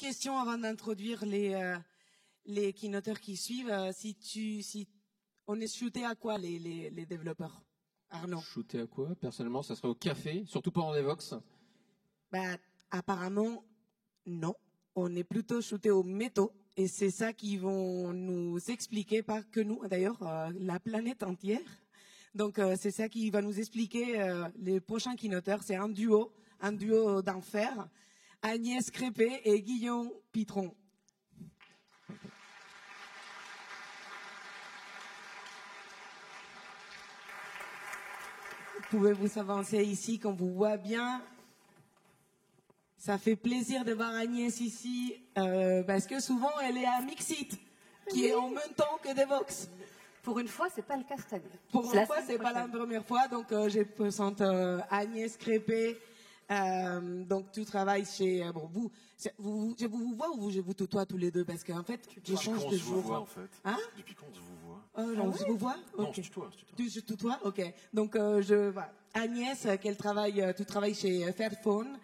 question avant d'introduire les keynoteurs qui suivent. Si on est shooté à quoi les développeurs, Arnaud? Shooté à quoi? Personnellement, ça serait au café, surtout pendant des Vox. Bah, apparemment, non. On est plutôt shooté aux métaux. Et c'est ça qu'ils vont nous expliquer, pas que nous, d'ailleurs, la planète entière. Donc, c'est ça qui va nous expliquer les prochains keynoteurs. C'est un duo d'enfer. Agnès Crépé et Guillaume Pitron. Vous pouvez vous avancer ici, qu'on vous voit bien. Ça fait plaisir de voir Agnès ici, parce que souvent elle est à Mixit, qui est en même temps que Devox. Pour une fois, c'est pas le cas cette année. Pour une fois, c'est pas la première fois, donc je présente Agnès Crépé. Donc tu travailles chez je vous vois ou je vous tutoie tous les deux, parce qu'en fait je change de jour. En fait. Hein? Depuis quand je vous vois? Non, je vous vois. Non, Okay. je tutoie. Je tutoie, ok. Donc Agnès, tu travailles chez Fairphone.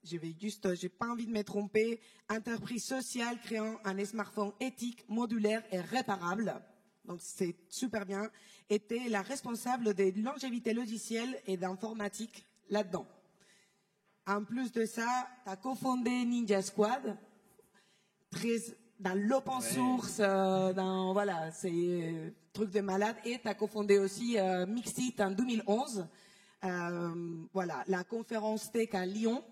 J'ai pas envie de me tromper. Entreprise sociale créant un smartphone éthique, modulaire et réparable. Donc c'est super bien. Et t'es la responsable des longévité logicielle et d'informatique là-dedans. En plus de ça, t'as cofondé Ninja Squad, dans l'open source, c'est truc de malade. Et t'as cofondé aussi Mixit en 2011. La conférence tech à Lyon.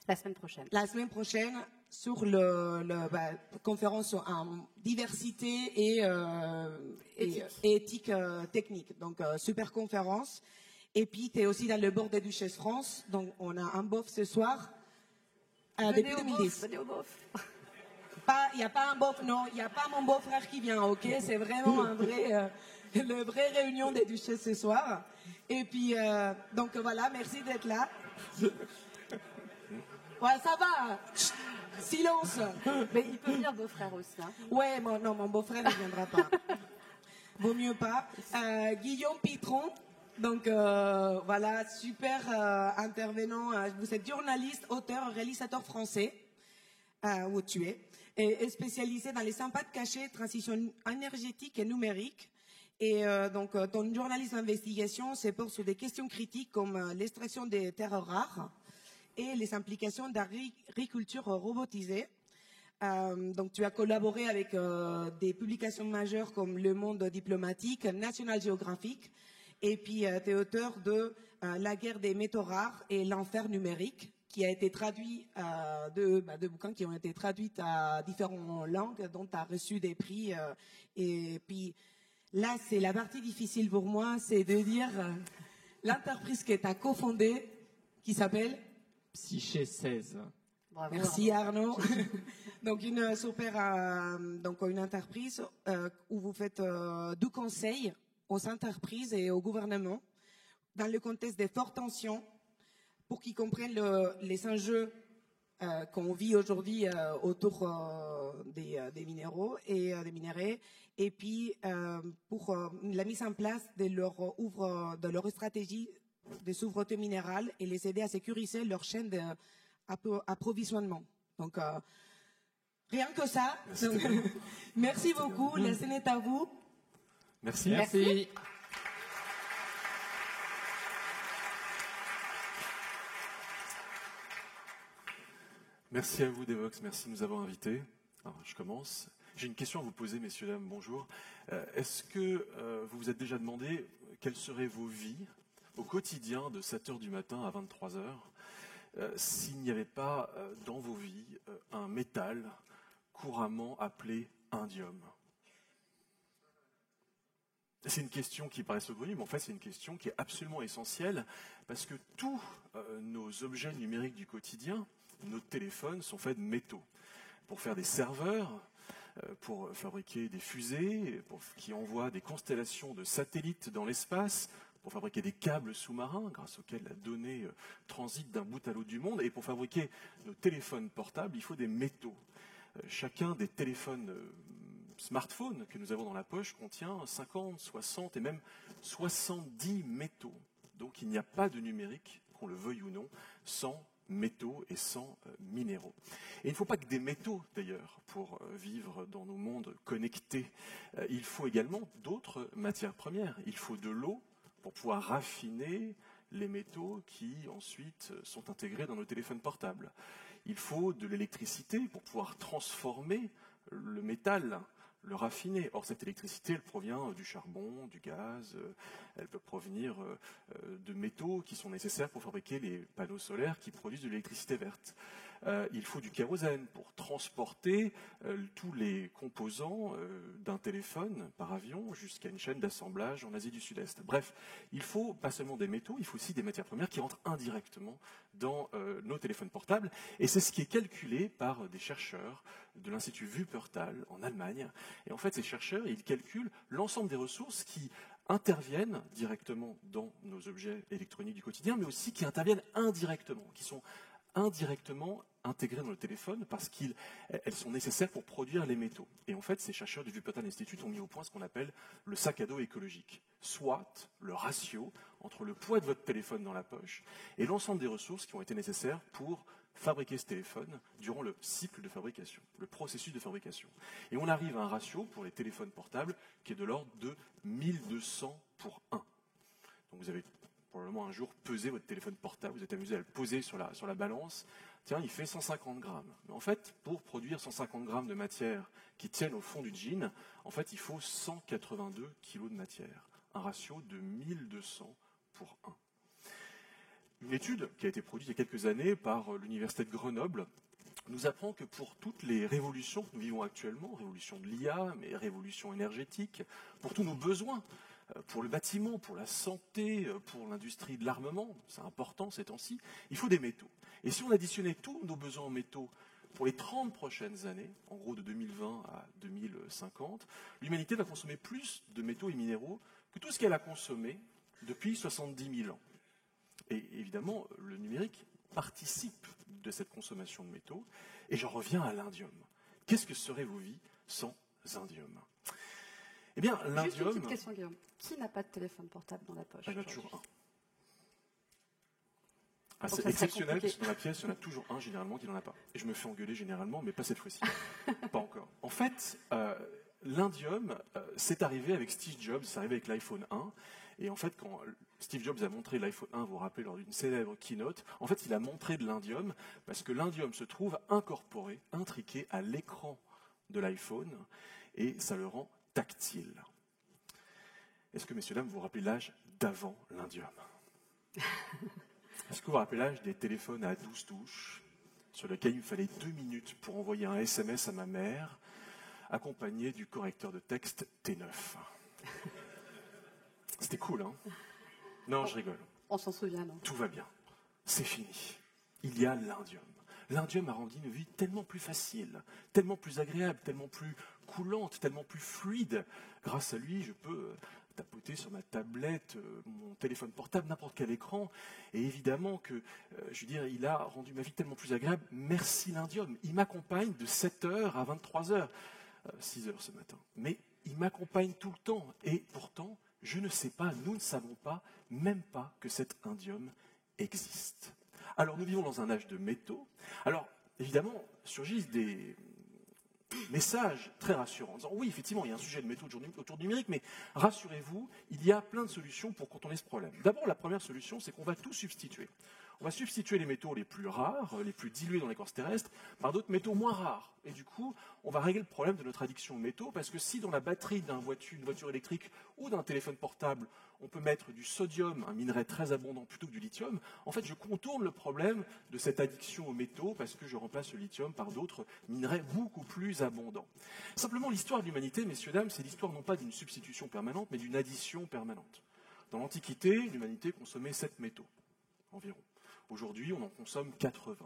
La semaine prochaine. Sur conférence en diversité et éthique technique. Donc, super conférence. Et puis, tu es aussi dans le board des Duchesses France. Donc, on a un bof ce soir. Depuis 2010. Venez au bof. Il n'y a pas un bof, non. Il n'y a pas mon beau-frère qui vient, ok? C'est vraiment le vrai réunion des Duchesses ce soir. Et puis, donc voilà, merci d'être là. Ouais, ça va. Chut, silence. Mais il peut venir beau-frère aussi. Hein. Ouais, non, mon beau-frère ne viendra pas. Vaut mieux pas. Guillaume Pitron. Donc super intervenant. Vous êtes journaliste, auteur, réalisateur français, où tu es, et spécialisé dans les impacts cachés, transition énergétique et numérique. Et donc, ton journalisme d'investigation se porte sur des questions critiques comme l'extraction des terres rares et les implications d'agriculture robotisée. Donc, tu as collaboré avec des publications majeures comme Le Monde diplomatique, National Geographic, et puis tu es auteur de La guerre des métaux rares et l'enfer numérique, qui a été traduit de bouquins qui ont été traduits à différentes langues, dont tu as reçu des prix. Et puis là, c'est la partie difficile pour moi, c'est de dire l'entreprise que tu as cofondée, qui s'appelle Psyché 16. Bravo, Merci Arnaud. Donc une entreprise où vous faites du conseil aux entreprises et au gouvernement dans le contexte des fortes tensions pour qu'ils comprennent les enjeux qu'on vit aujourd'hui autour des minéraux et des minéraux, et puis pour la mise en place de leur stratégie de souveraineté minérale et les aider à sécuriser leur chaîne d'approvisionnement. Donc rien que ça. Merci beaucoup. La scène est à vous. Merci. Merci. Merci à vous, Devox. Merci de nous avoir invités. Alors, je commence. J'ai une question à vous poser, messieurs, dames. Bonjour. Est-ce que vous vous êtes déjà demandé quelles seraient vos vies au quotidien de 7h du matin à 23h s'il n'y avait pas dans vos vies un métal couramment appelé indium? C'est une question qui paraît saugrenue, mais en fait c'est une question qui est absolument essentielle parce que tous nos objets numériques du quotidien, nos téléphones, sont faits de métaux. Pour faire des serveurs, pour fabriquer des fusées, qui envoient des constellations de satellites dans l'espace, pour fabriquer des câbles sous-marins grâce auxquels la donnée transite d'un bout à l'autre du monde, et pour fabriquer nos téléphones portables, il faut des métaux. Chacun des téléphones smartphones que nous avons dans la poche contient 50, 60 et même 70 métaux. Donc il n'y a pas de numérique, qu'on le veuille ou non, sans métaux et sans minéraux. Et il ne faut pas que des métaux, d'ailleurs, pour vivre dans nos mondes connectés. Il faut également d'autres matières premières. Il faut de l'eau pour pouvoir raffiner les métaux qui, ensuite, sont intégrés dans nos téléphones portables. Il faut de l'électricité pour pouvoir transformer le métal, le raffiner. Or, cette électricité, elle provient du charbon, du gaz, elle peut provenir de métaux qui sont nécessaires pour fabriquer les panneaux solaires qui produisent de l'électricité verte. Il faut du kérosène pour transporter tous les composants d'un téléphone par avion jusqu'à une chaîne d'assemblage en Asie du Sud-Est. Bref, il faut pas seulement des métaux, il faut aussi des matières premières qui rentrent indirectement dans nos téléphones portables. Et c'est ce qui est calculé par des chercheurs de l'Institut Wuppertal en Allemagne. Et en fait, ces chercheurs, ils calculent l'ensemble des ressources qui interviennent directement dans nos objets électroniques du quotidien, mais aussi qui interviennent indirectement, qui sont indirectement intégrées dans le téléphone parce qu'elles sont nécessaires pour produire les métaux. Et en fait, ces chercheurs du Wuppertal Institute ont mis au point ce qu'on appelle le sac à dos écologique, soit le ratio entre le poids de votre téléphone dans la poche et l'ensemble des ressources qui ont été nécessaires pour fabriquer ce téléphone durant le cycle de fabrication, le processus de fabrication. Et on arrive à un ratio pour les téléphones portables qui est de l'ordre de 1200 pour 1. Donc vous avez probablement un jour pesé votre téléphone portable, vous êtes amusé à le poser sur la balance, tiens, il fait 150 grammes. Mais en fait, pour produire 150 grammes de matière qui tiennent au fond du jean, en fait, il faut 182 kilos de matière, un ratio de 1200 pour 1. Une étude qui a été produite il y a quelques années par l'Université de Grenoble nous apprend que pour toutes les révolutions que nous vivons actuellement, révolution de l'IA, mais révolution énergétique, pour tous nos besoins, pour le bâtiment, pour la santé, pour l'industrie de l'armement, c'est important ces temps-ci, il faut des métaux. Et si on additionnait tous nos besoins en métaux pour les 30 prochaines années, en gros de 2020 à 2050, l'humanité va consommer plus de métaux et minéraux que tout ce qu'elle a consommé depuis 70 000 ans. Et évidemment, le numérique participe de cette consommation de métaux. Et j'en reviens à l'indium. Qu'est-ce que seraient vos vies sans indium ? Eh bien, l'indium... Juste une petite question, Guillaume. Qui n'a pas de téléphone portable dans la poche Il y en a toujours un. Donc C'est ça serait exceptionnel compliqué. parce que dans la pièce, il y en a toujours un généralement qui n'en a pas. Et je me fais engueuler généralement, mais pas cette fois-ci. Pas encore. En fait, l'indium, c'est arrivé avec Steve Jobs, c'est arrivé avec l'iPhone 1. Et en fait, quand Steve Jobs a montré l'iPhone 1, vous vous rappelez, lors d'une célèbre keynote, en fait, il a montré de l'indium parce que l'indium se trouve incorporé, intriqué à l'écran de l'iPhone et ça le rend tactile. Est-ce que, messieurs, dames, vous vous rappelez l'âge d'avant l'indium ? Est-ce que vous vous rappelez l'âge des téléphones à 12 touches sur lesquels il me fallait 2 minutes pour envoyer un SMS à ma mère, accompagné du correcteur de texte T9 ? C'était cool, hein ? Non, je rigole. On s'en souvient, non ? Tout va bien. C'est fini. Il y a l'indium. L'indium a rendu une vie tellement plus facile, tellement plus agréable, tellement plus coulante, tellement plus fluide. Grâce à lui, je peux tapoter sur ma tablette, mon téléphone portable, n'importe quel écran. Et évidemment que, je veux dire, il a rendu ma vie tellement plus agréable. Merci l'indium. Il m'accompagne de 7h à 23h. 6h ce matin. Mais il m'accompagne tout le temps. Et pourtant, je ne sais pas, nous ne savons pas, même pas que cet indium existe. Alors, nous vivons dans un âge de métaux. Alors, évidemment, surgissent des messages très rassurants, en disant oui, effectivement, il y a un sujet de métaux autour du numérique, mais rassurez-vous, il y a plein de solutions pour contourner ce problème. D'abord, la première solution, c'est qu'on va tout substituer. On va substituer les métaux les plus rares, les plus dilués dans l'écorce terrestre, par d'autres métaux moins rares. Et du coup, on va régler le problème de notre addiction aux métaux, parce que si dans la batterie d'une voiture électrique ou d'un téléphone portable, on peut mettre du sodium, un minerai très abondant, plutôt que du lithium, en fait, je contourne le problème de cette addiction aux métaux, parce que je remplace le lithium par d'autres minerais beaucoup plus abondants. Simplement, l'histoire de l'humanité, messieurs, dames, c'est l'histoire non pas d'une substitution permanente, mais d'une addition permanente. Dans l'Antiquité, l'humanité consommait 7 métaux, environ. Aujourd'hui, on en consomme 80.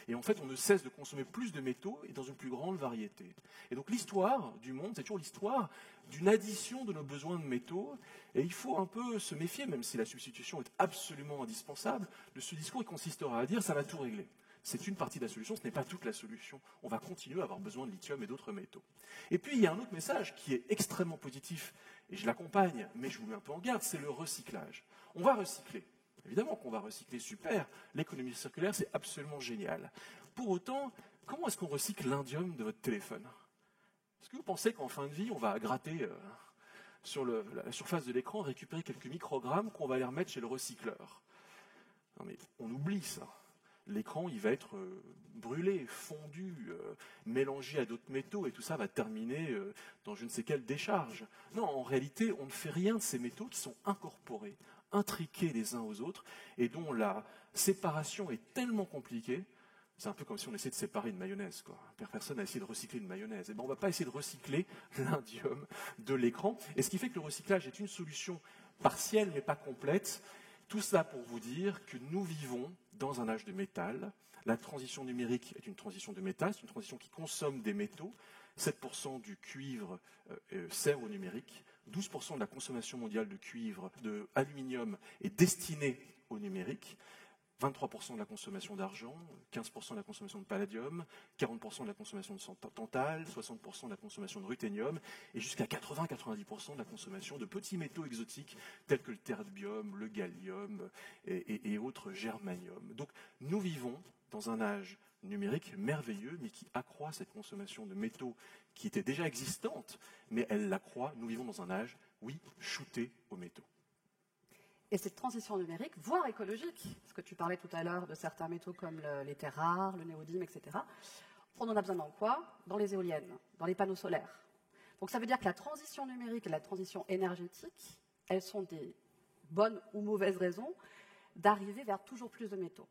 Et en fait, on ne cesse de consommer plus de métaux et dans une plus grande variété. Et donc l'histoire du monde, c'est toujours l'histoire d'une addition de nos besoins de métaux. Et il faut un peu se méfier, même si la substitution est absolument indispensable, de ce discours qui consistera à dire ça va tout régler. C'est une partie de la solution, ce n'est pas toute la solution. On va continuer à avoir besoin de lithium et d'autres métaux. Et puis, il y a un autre message qui est extrêmement positif, et je l'accompagne, mais je vous mets un peu en garde, c'est le recyclage. On va recycler. Évidemment qu'on va recycler, super. L'économie circulaire, c'est absolument génial. Pour autant, comment est-ce qu'on recycle l'indium de votre téléphone? Est-ce que vous pensez qu'en fin de vie, on va gratter sur la surface de l'écran, récupérer quelques microgrammes qu'on va aller remettre chez le recycleur? Non mais on oublie ça. L'écran, il va être brûlé, fondu, mélangé à d'autres métaux, et tout ça va terminer dans je ne sais quelle décharge. Non, en réalité, on ne fait rien de ces métaux qui sont incorporés, intriqués les uns aux autres, et dont la séparation est tellement compliquée. C'est un peu comme si on essayait de séparer une mayonnaise, quoi. Personne n'a essayé de recycler une mayonnaise. Et ben, on ne va pas essayer de recycler l'indium de l'écran. Et ce qui fait que le recyclage est une solution partielle, mais pas complète. Tout cela pour vous dire que nous vivons dans un âge de métal. La transition numérique est une transition de métal, c'est une transition qui consomme des métaux. 7% du cuivre sert au numérique. 12% de la consommation mondiale de cuivre, de aluminium est destinée au numérique. 23% de la consommation d'argent, 15% de la consommation de palladium, 40% de la consommation de tantal, 60% de la consommation de ruthénium, et jusqu'à 80-90% de la consommation de petits métaux exotiques tels que le terbium, le gallium et autres germanium. Donc nous vivons dans un âge numérique merveilleux, mais qui accroît cette consommation de métaux qui était déjà existante, mais elle l'accroît. Nous vivons dans un âge, oui, shooté aux métaux. Et cette transition numérique, voire écologique, parce que tu parlais tout à l'heure de certains métaux comme les terres rares, le néodyme, etc., on en a besoin dans quoi? Dans les éoliennes, dans les panneaux solaires. Donc ça veut dire que la transition numérique et la transition énergétique, elles sont des bonnes ou mauvaises raisons d'arriver vers toujours plus de métaux.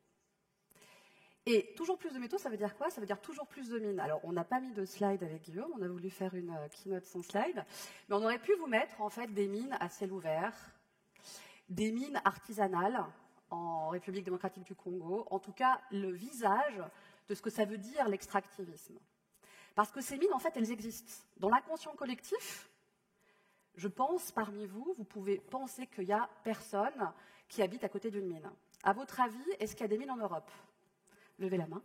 Et toujours plus de métaux, ça veut dire quoi? Ça veut dire toujours plus de mines. Alors, on n'a pas mis de slide avec Guillaume, on a voulu faire une keynote sans slide, mais on aurait pu vous mettre en fait des mines à ciel ouvert, des mines artisanales en République démocratique du Congo, en tout cas le visage de ce que ça veut dire l'extractivisme. Parce que ces mines, en fait, elles existent. Dans l'inconscient collectif, je pense, parmi vous, vous pouvez penser qu'il n'y a personne qui habite à côté d'une mine. À votre avis, est-ce qu'il y a des mines en Europe? Levez la main.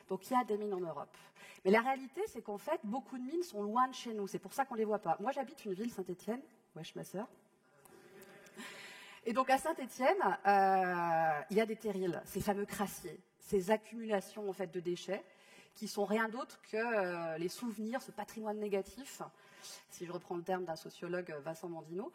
Donc il y a des mines en Europe. Mais la réalité, c'est qu'en fait, beaucoup de mines sont loin de chez nous. C'est pour ça qu'on ne les voit pas. Moi, j'habite une ville, Saint-Étienne. Wesh, ma sœur. Et donc à Saint-Étienne, il y a des terrils, ces fameux crassiers, ces accumulations en fait de déchets qui sont rien d'autre que les souvenirs, ce patrimoine négatif, si je reprends le terme d'un sociologue, Vincent Mondino,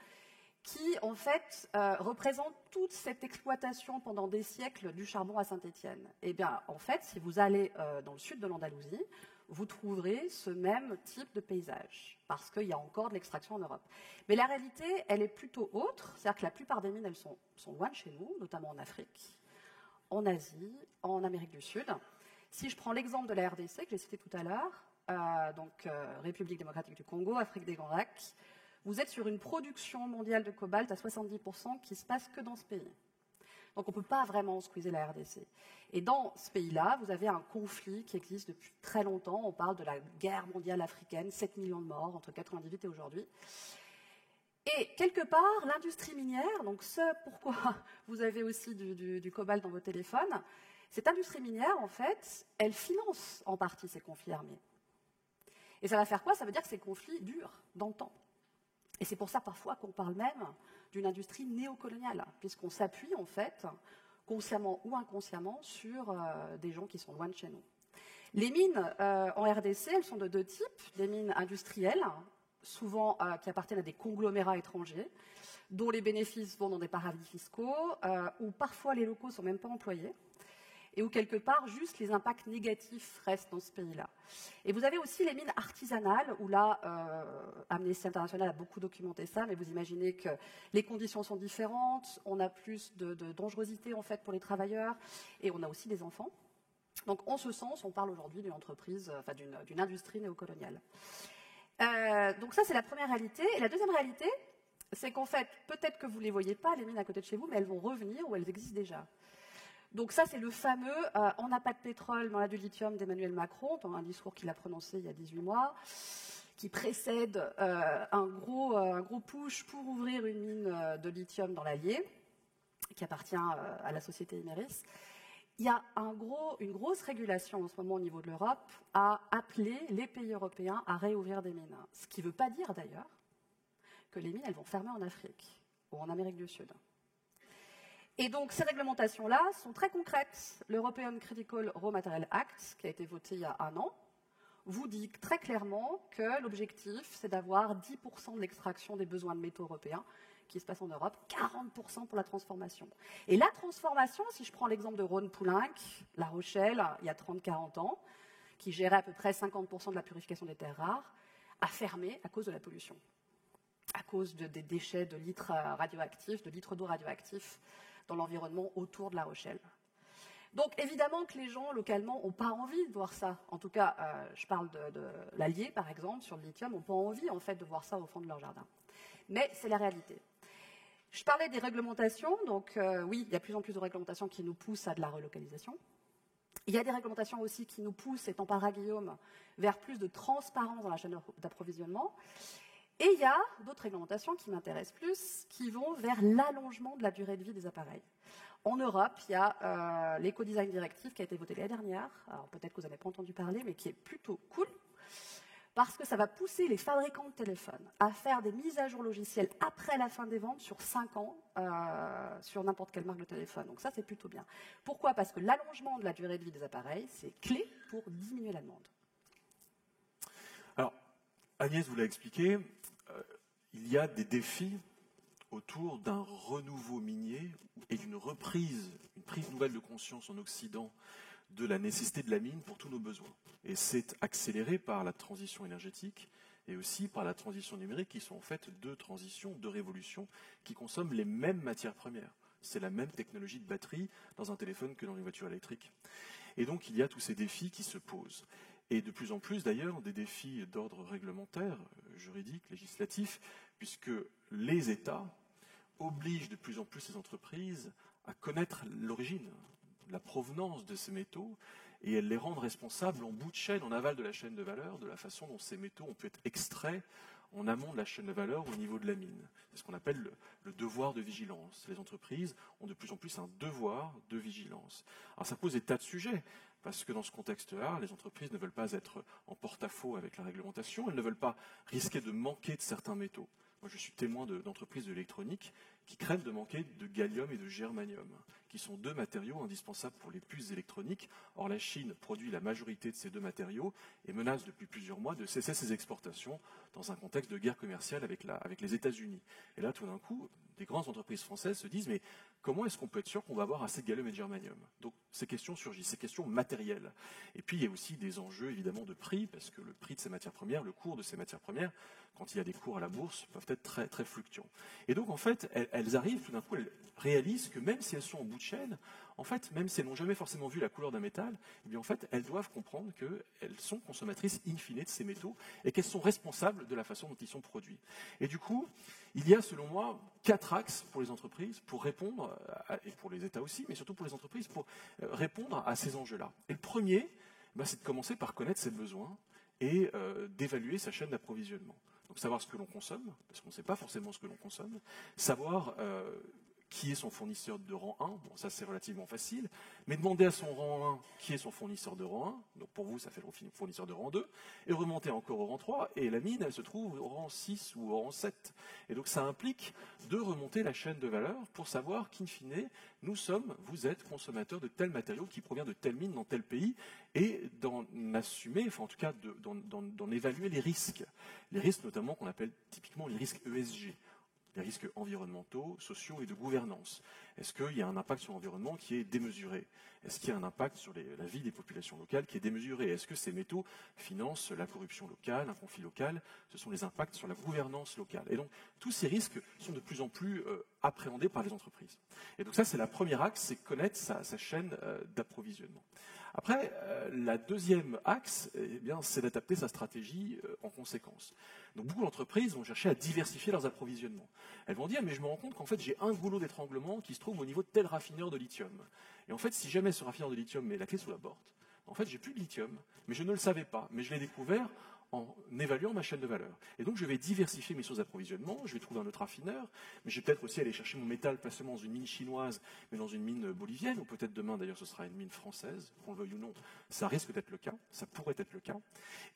qui en fait représente toute cette exploitation pendant des siècles du charbon à Saint-Étienne. Eh bien, en fait, si vous allez dans le sud de l'Andalousie, vous trouverez ce même type de paysage, parce qu'il y a encore de l'extraction en Europe. Mais la réalité, elle est plutôt autre, c'est-à-dire que la plupart des mines, elles sont loin de chez nous, notamment en Afrique, en Asie, en Amérique du Sud. Si je prends l'exemple de la RDC, que j'ai cité tout à l'heure, donc République démocratique du Congo, Afrique des Grands Lacs, vous êtes sur une production mondiale de cobalt à 70% qui se passe que dans ce pays. Donc on ne peut pas vraiment squeezer la RDC. Et dans ce pays-là, vous avez un conflit qui existe depuis très longtemps. On parle de la guerre mondiale africaine, 7 millions de morts entre 1998 et aujourd'hui. Et quelque part, l'industrie minière, donc ce pourquoi vous avez aussi du cobalt dans vos téléphones, cette industrie minière, en fait, elle finance en partie ces conflits armés. Et ça va faire quoi? Ça veut dire que ces conflits durent dans le temps. Et c'est pour ça parfois qu'on parle même d'une industrie néocoloniale, puisqu'on s'appuie en fait, consciemment ou inconsciemment, sur des gens qui sont loin de chez nous. Les mines en RDC, elles sont de deux types. Des mines industrielles, souvent qui appartiennent à des conglomérats étrangers, dont les bénéfices vont dans des paradis fiscaux, où parfois les locaux ne sont même pas employés, et où quelque part, juste les impacts négatifs restent dans ce pays-là. Et vous avez aussi les mines artisanales, où là, Amnesty International a beaucoup documenté ça, mais vous imaginez que les conditions sont différentes, on a plus de dangerosité en fait pour les travailleurs, et on a aussi des enfants. Donc en ce sens, on parle aujourd'hui d'une entreprise, enfin d'une industrie néocoloniale. Donc ça, c'est la première réalité. Et la deuxième réalité, c'est qu'en fait, peut-être que vous ne les voyez pas, les mines à côté de chez vous, mais elles vont revenir ou elles existent déjà. Donc ça, c'est le fameux « on n'a pas de pétrole, mais on a du lithium » d'Emmanuel Macron, dans un discours qu'il a prononcé il y a 18 mois, qui précède un gros push pour ouvrir une mine de lithium dans l'Allier, qui appartient à la société Imerys. Il y a une grosse régulation en ce moment au niveau de l'Europe à appeler les pays européens à réouvrir des mines. Ce qui ne veut pas dire d'ailleurs que les mines, elles vont fermer en Afrique. ou en Amérique du Sud. Et donc, ces réglementations-là sont très concrètes. L'European Critical Raw Material Act, qui a été voté il y a 1 an, vous dit très clairement que l'objectif, c'est d'avoir 10% de l'extraction des besoins de métaux européens qui se passe en Europe, 40% pour la transformation. Et la transformation, si je prends l'exemple de Rhône-Poulenc, La Rochelle, il y a 30-40 ans, qui gérait à peu près 50% de la purification des terres rares, a fermé à cause de la pollution, à cause des déchets de litres radioactifs, de litres d'eau radioactifs dans l'environnement autour de La Rochelle. Donc évidemment que les gens localement n'ont pas envie de voir ça. En tout cas, je parle de l'Allier par exemple, sur le lithium, n'ont pas envie en fait de voir ça au fond de leur jardin. Mais c'est la réalité. Je parlais des réglementations, donc oui, il y a de plus en plus de réglementations qui nous poussent à de la relocalisation. Il y a des réglementations aussi qui nous poussent, et t'en parlera Guillaume, vers plus de transparence dans la chaîne d'approvisionnement. Et il y a d'autres réglementations qui m'intéressent plus, qui vont vers l'allongement de la durée de vie des appareils. En Europe, il y a l'Eco-Design Directive qui a été votée l'année dernière. Alors peut-être que vous n'avez pas entendu parler, mais qui est plutôt cool, parce que ça va pousser les fabricants de téléphones à faire des mises à jour logicielles après la fin des ventes sur 5 ans sur n'importe quelle marque de téléphone. Donc ça, c'est plutôt bien. Pourquoi ? Parce que l'allongement de la durée de vie des appareils, c'est clé pour diminuer la demande. Alors, Agnès vous l'a expliqué, il y a des défis autour d'un renouveau minier et d'une reprise, une prise nouvelle de conscience en Occident de la nécessité de la mine pour tous nos besoins. Et c'est accéléré par la transition énergétique et aussi par la transition numérique, qui sont en fait 2 transitions, 2 révolutions qui consomment les mêmes matières premières. C'est la même technologie de batterie dans un téléphone que dans une voiture électrique. Et donc il y a tous ces défis qui se posent. Et de plus en plus d'ailleurs des défis d'ordre réglementaire, juridique, législatif, puisque les États obligent de plus en plus les entreprises à connaître l'origine, la provenance de ces métaux, et elles les rendent responsables en bout de chaîne, en aval de la chaîne de valeur, de la façon dont ces métaux ont pu être extraits en amont de la chaîne de valeur au niveau de la mine. C'est ce qu'on appelle le devoir de vigilance. Les entreprises ont de plus en plus un devoir de vigilance. Alors ça pose des tas de sujets, parce que dans ce contexte-là, les entreprises ne veulent pas être en porte-à-faux avec la réglementation, elles ne veulent pas risquer de manquer de certains métaux. Moi, je suis témoin d'entreprises de l'électronique qui craignent de manquer de gallium et de germanium, qui sont 2 matériaux indispensables pour les puces électroniques. Or, la Chine produit la majorité de ces 2 matériaux et menace depuis plusieurs mois de cesser ses exportations dans un contexte de guerre commerciale avec les États-Unis. Et là, tout d'un coup, des grandes entreprises françaises se disent « mais comment est-ce qu'on peut être sûr qu'on va avoir assez de gallium et de germanium ?» Donc, ces questions surgissent, ces questions matérielles. Et puis, il y a aussi des enjeux, évidemment, de prix, parce que le prix de ces matières premières, le cours de ces matières premières, quand il y a des cours à la bourse, peuvent être très, très fluctuants. Et donc, en fait, elles arrivent, tout d'un coup, elles réalisent que même si elles sont en bout de chaîne, en fait, même si elles n'ont jamais forcément vu la couleur d'un métal, eh bien, en fait, elles doivent comprendre qu'elles sont consommatrices in fine de ces métaux et qu'elles sont responsables de la façon dont ils sont produits. Et du coup, il y a, selon moi, 4 axes pour les entreprises pour répondre, et pour les États aussi, mais surtout pour les entreprises, pour répondre à ces enjeux-là. Et le premier, c'est de commencer par connaître ses besoins et d'évaluer sa chaîne d'approvisionnement. Donc savoir ce que l'on consomme, parce qu'on ne sait pas forcément ce que l'on consomme, savoir qui est son fournisseur de rang 1, bon ça c'est relativement facile, mais demander à son rang 1 qui est son fournisseur de rang 1, donc pour vous ça fait le fournisseur de rang 2, et remonter encore au rang 3, et la mine elle se trouve au rang 6 ou au rang 7. Et donc ça implique de remonter la chaîne de valeur pour savoir qu'in fine, vous êtes consommateur de tel matériau qui provient de telle mine dans tel pays, et d'en assumer, enfin en tout cas d'en évaluer les risques. Les risques notamment qu'on appelle typiquement les risques ESG. Les risques environnementaux, sociaux et de gouvernance. Est-ce qu'il y a un impact sur l'environnement qui est démesuré? Est-ce qu'il y a un impact sur la vie des populations locales qui est démesuré? Est-ce que ces métaux financent la corruption locale, un conflit local? Ce sont les impacts sur la gouvernance locale. Et donc, tous ces risques sont de plus en plus appréhendés par les entreprises. Et donc ça, c'est la première axe, c'est connaître sa chaîne d'approvisionnement. Après, la deuxième axe, eh bien, c'est d'adapter sa stratégie en conséquence. Donc beaucoup d'entreprises vont chercher à diversifier leurs approvisionnements. Elles vont dire, mais je me rends compte qu'en fait, j'ai un goulot d'étranglement qui se trouve au niveau de tel raffineur de lithium. Et en fait, si jamais ce raffineur de lithium met la clé sous la porte, en fait, j'ai plus de lithium, mais je ne le savais pas, mais je l'ai découvert en évaluant ma chaîne de valeur. Et donc, je vais diversifier mes sources d'approvisionnement, je vais trouver un autre raffineur, mais je vais peut-être aussi aller chercher mon métal, pas seulement dans une mine chinoise, mais dans une mine bolivienne, ou peut-être demain, d'ailleurs, ce sera une mine française, qu'on le veuille ou non. Ça risque d'être le cas, ça pourrait être le cas.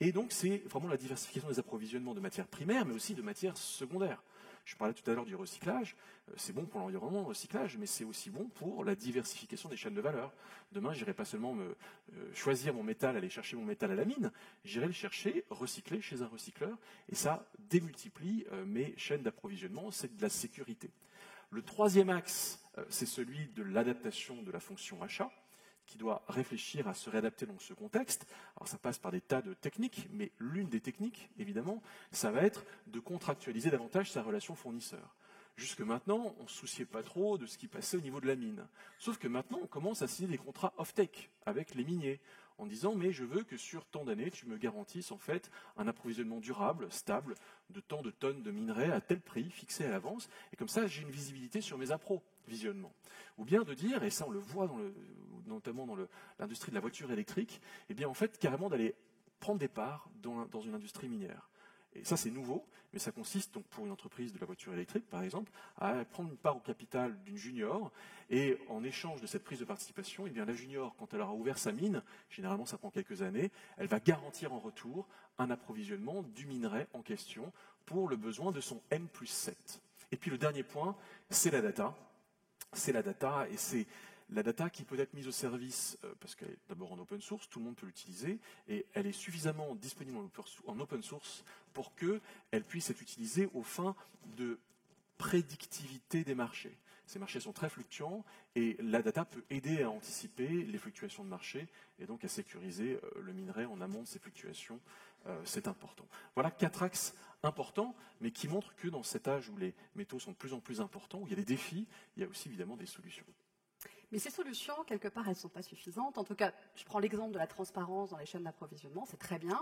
Et donc, c'est vraiment la diversification des approvisionnements de matières primaires, mais aussi de matières secondaires. Je parlais tout à l'heure du recyclage. C'est bon pour l'environnement, le recyclage, mais c'est aussi bon pour la diversification des chaînes de valeur. Demain, je n'irai pas seulement choisir mon métal, aller chercher mon métal à la mine, j'irai le chercher, recycler chez un recycleur, et ça démultiplie mes chaînes d'approvisionnement, c'est de la sécurité. Le troisième axe, c'est celui de l'adaptation de la fonction achat, qui doit réfléchir à se réadapter dans ce contexte. Alors ça passe par des tas de techniques, mais l'une des techniques, évidemment, ça va être de contractualiser davantage sa relation fournisseur. Jusque maintenant, on ne se souciait pas trop de ce qui passait au niveau de la mine. Sauf que maintenant, on commence à signer des contrats off-take avec les miniers, en disant mais je veux que sur tant d'années, tu me garantisses en fait un approvisionnement durable, stable, de tant de tonnes de minerais à tel prix fixé à l'avance, et comme ça j'ai une visibilité sur mes approvisionnements. Ou bien de dire, et ça on le voit notamment dans l'industrie de la voiture électrique, et bien en fait carrément d'aller prendre des parts dans une industrie minière. Et ça, c'est nouveau, mais ça consiste donc pour une entreprise de la voiture électrique, par exemple, à prendre une part au capital d'une junior, et en échange de cette prise de participation, eh bien, la junior, quand elle aura ouvert sa mine, généralement ça prend quelques années, elle va garantir en retour un approvisionnement du minerai en question pour le besoin de son M+7. Et puis le dernier point, c'est la data. C'est la data, et c'est la data qui peut être mise au service, parce qu'elle est d'abord en open source, tout le monde peut l'utiliser, et elle est suffisamment disponible en open source pour qu'elle puisse être utilisée aux fins de prédictivité des marchés. Ces marchés sont très fluctuants, et la data peut aider à anticiper les fluctuations de marché, et donc à sécuriser le minerai en amont de ces fluctuations. C'est important. Voilà 4 axes importants, mais qui montrent que dans cet âge où les métaux sont de plus en plus importants, où il y a des défis, il y a aussi évidemment des solutions. Mais ces solutions, quelque part, elles ne sont pas suffisantes. En tout cas, je prends l'exemple de la transparence dans les chaînes d'approvisionnement, c'est très bien,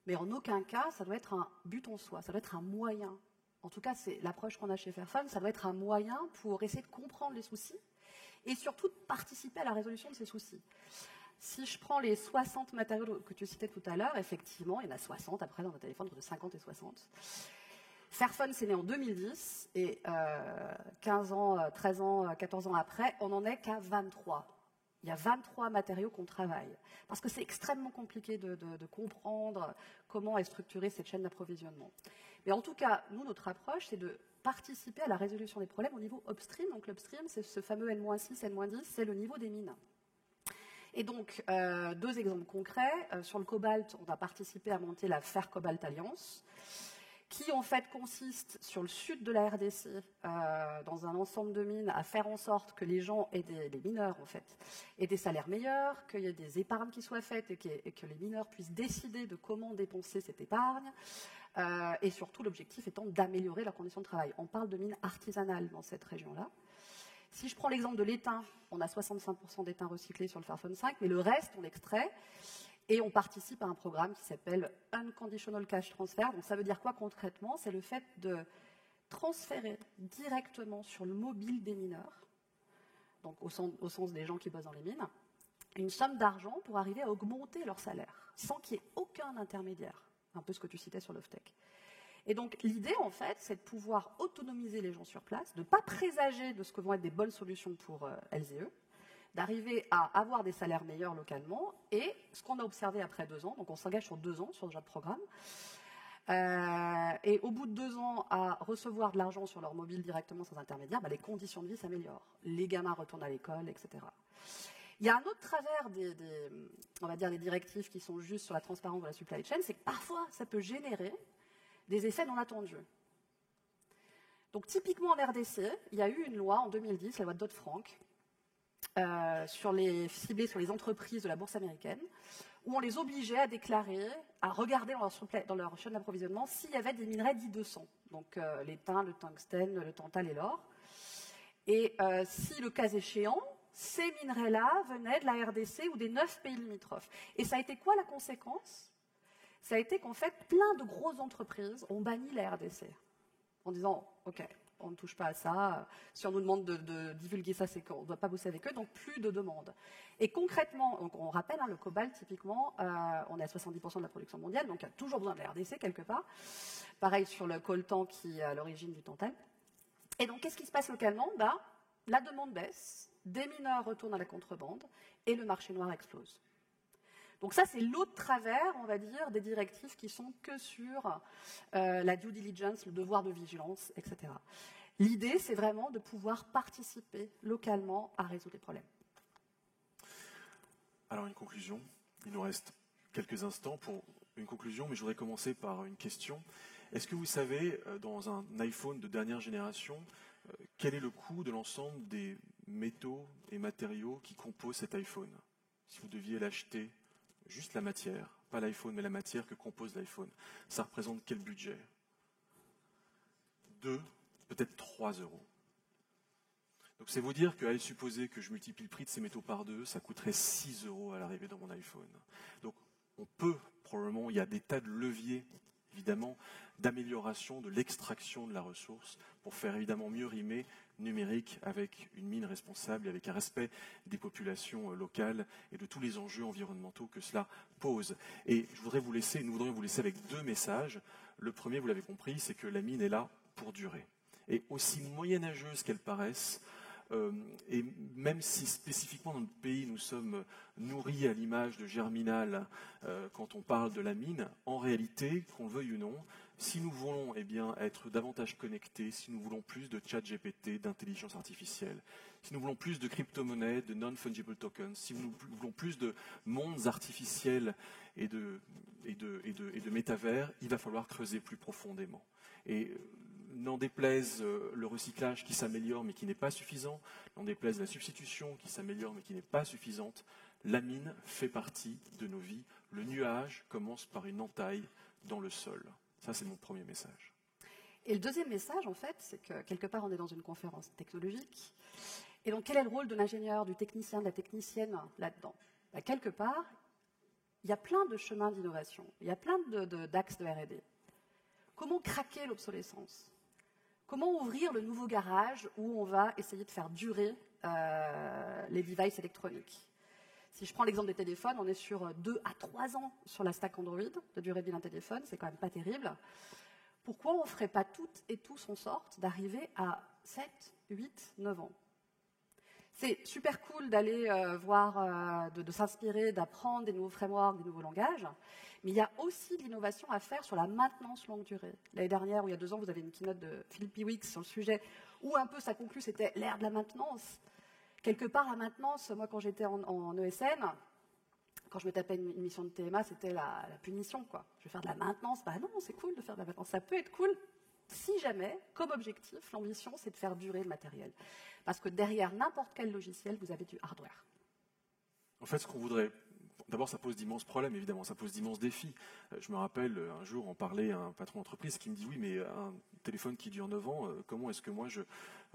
mais en aucun cas, ça doit être un but en soi, ça doit être un moyen. En tout cas, c'est l'approche qu'on a chez Fairphone, ça doit être un moyen pour essayer de comprendre les soucis et surtout de participer à la résolution de ces soucis. Si je prends les 60 matériaux que tu citais tout à l'heure, effectivement, il y en a 60 après dans un téléphone, entre 50 et 60. Fairphone, c'est né en 2010, et 15 ans, 13 ans, 14 ans après, on n'en est qu'à 23. Il y a 23 matériaux qu'on travaille. Parce que c'est extrêmement compliqué de comprendre comment est structurée cette chaîne d'approvisionnement. Mais en tout cas, nous, notre approche, c'est de participer à la résolution des problèmes au niveau upstream. Donc l'upstream, c'est ce fameux N-6, N-10, c'est le niveau des mines. Et donc, 2 exemples concrets. Sur le cobalt, on a participé à monter la Fair Cobalt Alliance, qui en fait consiste sur le sud de la RDC, dans un ensemble de mines, à faire en sorte que les gens aient les mineurs en fait, aient des salaires meilleurs, qu'il y ait des épargnes qui soient faites et que les mineurs puissent décider de comment dépenser cette épargne, et surtout l'objectif étant d'améliorer leurs conditions de travail. On parle de mines artisanales dans cette région-là. Si je prends l'exemple de l'étain, on a 65% d'étain recyclé sur le Fairphone 5, mais le reste, on l'extrait. Et on participe à un programme qui s'appelle Unconditional Cash Transfer. Donc ça veut dire quoi concrètement? C'est le fait de transférer directement sur le mobile des mineurs, donc au sens des gens qui bossent dans les mines, une somme d'argent pour arriver à augmenter leur salaire, sans qu'il y ait aucun intermédiaire. Un peu ce que tu citais sur l'off-tech. Et donc l'idée, en fait, c'est de pouvoir autonomiser les gens sur place, de ne pas présager de ce que vont être des bonnes solutions pour elles et eux, d'arriver à avoir des salaires meilleurs localement, et ce qu'on a observé après 2 ans, donc on s'engage sur 2 ans sur ce genre de programme, et au bout de 2 ans à recevoir de l'argent sur leur mobile directement sans intermédiaire, les conditions de vie s'améliorent. Les gamins retournent à l'école, etc. Il y a un autre travers on va dire des directives qui sont justes sur la transparence de la supply chain, c'est que parfois ça peut générer des effets non attendus. Donc typiquement en RDC, il y a eu une loi en 2010, la loi de Dodd-Frank, ciblée sur les entreprises de la bourse américaine, où on les obligeait à déclarer, à regarder dans leur chaîne d'approvisionnement s'il y avait des minerais dits 200, donc l'étain, le tungstène, le tantal et l'or. Et si le cas échéant, ces minerais-là venaient de la RDC ou des 9 pays limitrophes. Et ça a été quoi la conséquence? Ça a été qu'en fait, plein de grosses entreprises ont banni la RDC, en disant « Ok, on ne touche pas à ça. Si on nous demande de divulguer ça, c'est qu'on ne doit pas bosser avec eux, donc plus de demandes. » Et concrètement, donc on rappelle, le cobalt, typiquement, on est à 70% de la production mondiale, donc il y a toujours besoin de la RDC quelque part. Pareil sur le coltan qui est à l'origine du tantal. Et donc, qu'est-ce qui se passe localement? La demande baisse, des mineurs retournent à la contrebande et le marché noir explose. Donc ça, c'est l'autre travers, on va dire, des directives qui sont que sur la due diligence, le devoir de vigilance, etc. L'idée, c'est vraiment de pouvoir participer localement à résoudre les problèmes. Alors une conclusion, il nous reste quelques instants pour une conclusion, mais je voudrais commencer par une question. Est-ce que vous savez, dans un iPhone de dernière génération, quel est le coût de l'ensemble des métaux et matériaux qui composent cet iPhone? Si vous deviez l'acheter, juste la matière, pas l'iPhone, mais la matière que compose l'iPhone, ça représente quel budget? 2, peut-être 3 euros. Donc c'est vous dire qu'à supposer que je multiplie le prix de ces métaux par 2, ça coûterait 6 euros à l'arrivée dans mon iPhone. Donc on peut, probablement, il y a des tas de leviers, évidemment, d'amélioration de l'extraction de la ressource pour faire évidemment mieux rimer numérique avec une mine responsable, avec un respect des populations locales et de tous les enjeux environnementaux que cela pose. Et nous voudrions vous laisser avec 2 messages. Le premier, vous l'avez compris, c'est que la mine est là pour durer. Et aussi moyenâgeuse qu'elle paraisse, et même si spécifiquement dans notre pays nous sommes nourris à l'image de Germinal quand on parle de la mine, en réalité, qu'on le veuille ou non, si nous voulons être davantage connectés, si nous voulons plus de chat GPT, d'intelligence artificielle, si nous voulons plus de crypto-monnaies, de non-fungible tokens, si nous voulons plus de mondes artificiels et de métavers, il va falloir creuser plus profondément. Et n'en déplaise le recyclage qui s'améliore mais qui n'est pas suffisant, n'en déplaise la substitution qui s'améliore mais qui n'est pas suffisante, la mine fait partie de nos vies. Le nuage commence par une entaille dans le sol. Ça, c'est mon premier message. Et le deuxième message, en fait, c'est que quelque part, on est dans une conférence technologique. Et donc, quel est le rôle de l'ingénieur, du technicien, de la technicienne là-dedans? Quelque part, il y a plein de chemins d'innovation, il y a plein d'axes de R&D. Comment craquer l'obsolescence? Comment ouvrir le nouveau garage où on va essayer de faire durer les devices électroniques? Si je prends l'exemple des téléphones, on est sur 2 à 3 ans sur la stack Android de durée de vie d'un téléphone, c'est quand même pas terrible. Pourquoi on ne ferait pas toutes et tous en sorte d'arriver à 7, 8, 9 ans? C'est super cool d'aller voir, de s'inspirer, d'apprendre des nouveaux frameworks, des nouveaux langages, mais il y a aussi de l'innovation à faire sur la maintenance longue durée. L'année dernière, ou il y a 2 ans, vous avez une keynote de Philippe Piwix sur le sujet, où un peu ça conclut, c'était l'ère de la maintenance. Quelque part, la maintenance, moi quand j'étais en ESN, quand je me tapais une mission de TMA, c'était la punition, quoi. Je vais faire de la maintenance. Bah non, c'est cool de faire de la maintenance. Ça peut être cool si jamais, comme objectif, l'ambition, c'est de faire durer le matériel. Parce que derrière n'importe quel logiciel, vous avez du hardware. En fait, ce qu'on voudrait... D'abord, ça pose d'immenses problèmes, évidemment, ça pose d'immenses défis. Je me rappelle, un jour, en parlait à un patron d'entreprise qui me dit « Oui, mais un téléphone qui dure 9 ans, comment est-ce que moi je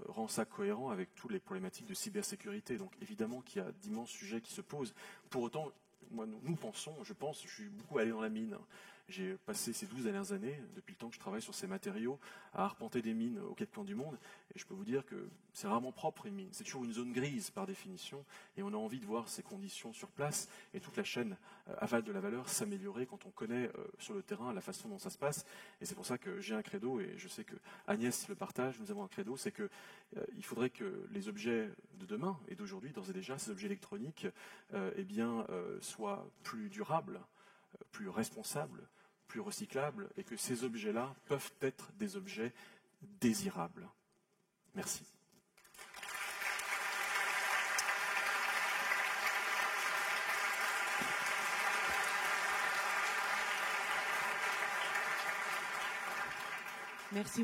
rends ça cohérent avec toutes les problématiques de cybersécurité ?» Donc, évidemment qu'il y a d'immenses sujets qui se posent. Pour autant, je suis beaucoup allé dans la mine. J'ai passé ces 12 dernières années, depuis le temps que je travaille sur ces matériaux, à arpenter des mines aux 4 coins du monde. Et je peux vous dire que c'est rarement propre une mine. C'est toujours une zone grise par définition. Et on a envie de voir ces conditions sur place et toute la chaîne aval de la valeur s'améliorer quand on connaît sur le terrain la façon dont ça se passe. Et c'est pour ça que j'ai un credo, et je sais que Agnès le partage, nous avons un credo, c'est qu'il faudrait que les objets de demain et d'aujourd'hui, d'ores et déjà, ces objets électroniques, soient plus durables, plus responsables, plus recyclables, et que ces objets-là peuvent être des objets désirables. Merci. Merci beaucoup.